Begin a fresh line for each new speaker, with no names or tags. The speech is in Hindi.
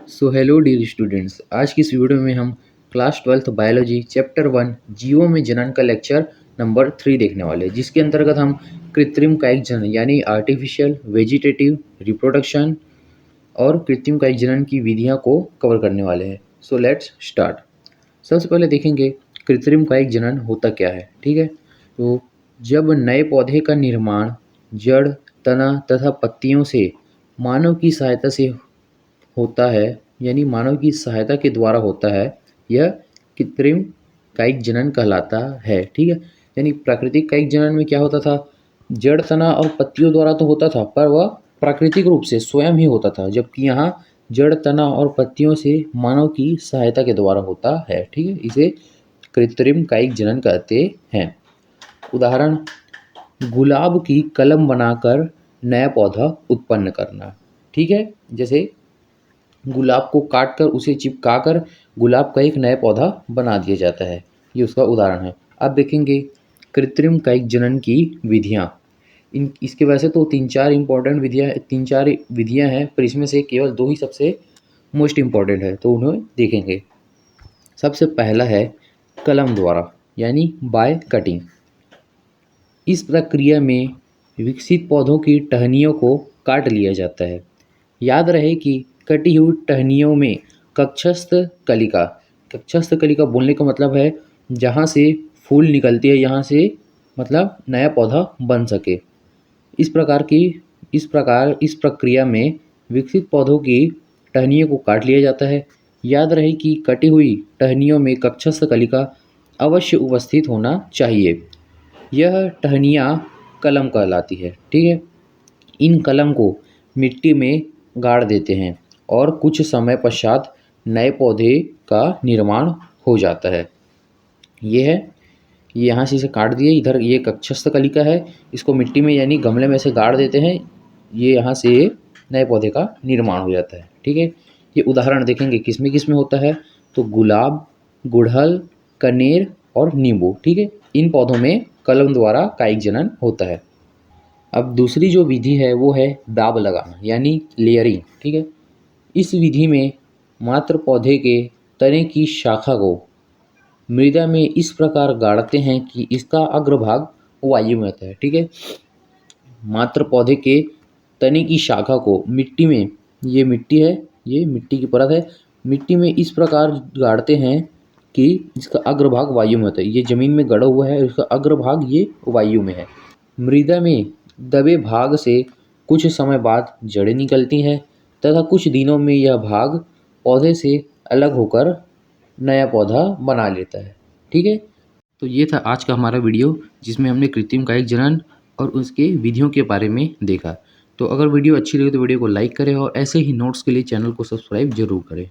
सो हेलो डियर स्टूडेंट्स, आज की इस वीडियो में हम क्लास 12th बायोलॉजी चैप्टर 1 जीवों में जनन का लेक्चर नंबर 3 देखने वाले हैं, जिसके अंतर्गत हम कृत्रिम कायिक जनन यानी आर्टिफिशियल वेजिटेटिव रिप्रोडक्शन और कृत्रिम कायिक जनन की विधियां को कवर करने वाले हैं। So let's start. सबसे पहले देखेंगे कृत्रिम कायिक जनन होता क्या है। ठीक है, तो जब नए पौधे का निर्माण जड़, तना तथा पत्तियों से मानव की सहायता से होता है, यानी मानव की सहायता के द्वारा होता है, यह कृत्रिम कायिक जनन कहलाता है। ठीक है, यानी प्राकृतिक कायिक जनन में क्या होता था, जड़, तना और पत्तियों द्वारा तो होता था, पर वह प्राकृतिक रूप से स्वयं ही होता था, जबकि यहाँ जड़, तना और पत्तियों से मानव की सहायता के द्वारा होता है। ठीक है, इसे कृत्रिम कायिक जनन कहते हैं। उदाहरण, गुलाब की कलम बनाकर नया पौधा उत्पन्न करना। ठीक है, जैसे गुलाब को काट कर उसे चिपका कर गुलाब का एक नया पौधा बना दिया जाता है, ये उसका उदाहरण है। अब देखेंगे कृत्रिम कायिक जनन की विधियाँ। इसके वैसे तो तीन चार विधियाँ हैं, पर इसमें से केवल दो ही सबसे मोस्ट इम्पॉर्टेंट है, तो उन्हें देखेंगे। सबसे पहला है कलम द्वारा, यानी बाय कटिंग। इस प्रक्रिया में विकसित पौधों की टहनियों को काट लिया जाता है। याद रहे कि कटी हुई टहनियों में कक्षस्थ कलिका बोलने का मतलब है जहाँ से फूल निकलती है, यहाँ से मतलब नया पौधा बन सके। इस प्रक्रिया में विकसित पौधों की टहनियों को काट लिया जाता है। याद रहे कि कटी हुई टहनियों में कक्षस्थ कलिका अवश्य उपस्थित होना चाहिए। यह टहनियाँ कलम कहलाती है। ठीक है, इन कलम को मिट्टी में गाड़ देते हैं और कुछ समय पश्चात नए पौधे का निर्माण हो जाता है। ये यहाँ से इसे काट दिए, इधर ये कक्षस्थ कलिका है, इसको मिट्टी में यानी गमले में से गाड़ देते हैं, ये यहाँ से नए पौधे का निर्माण हो जाता है। ठीक है, ये उदाहरण देखेंगे किस में होता है, तो गुलाब, गुड़हल, कनेर और नींबू। ठीक है, इन पौधों में कलम द्वारा कायिक जनन होता है। अब दूसरी जो विधि है वो है दाब लगाना, यानी लेयरिंग। ठीक है, इस विधि में मात्र पौधे के तने की शाखा को मृदा में इस प्रकार गाड़ते हैं कि इसका अग्रभाग वायु में होता है। ठीक है, मात्र पौधे के तने की शाखा को मिट्टी में, ये मिट्टी है, ये मिट्टी की परत है, मिट्टी में इस प्रकार गाड़ते हैं कि इसका अग्रभाग वायु में होता है। ये जमीन में गड़ा हुआ है, इसका अग्रभाग ये वायु में है। मृदा में दबे भाग से कुछ समय बाद जड़ें निकलती हैं तथा कुछ दिनों में यह भाग पौधे से अलग होकर नया पौधा बना लेता है। ठीक है, तो ये था आज का हमारा वीडियो, जिसमें हमने कृत्रिम कायिक जनन और उसके विधियों के बारे में देखा। तो अगर वीडियो अच्छी लगे तो वीडियो को लाइक करें और ऐसे ही नोट्स के लिए चैनल को सब्सक्राइब जरूर करें।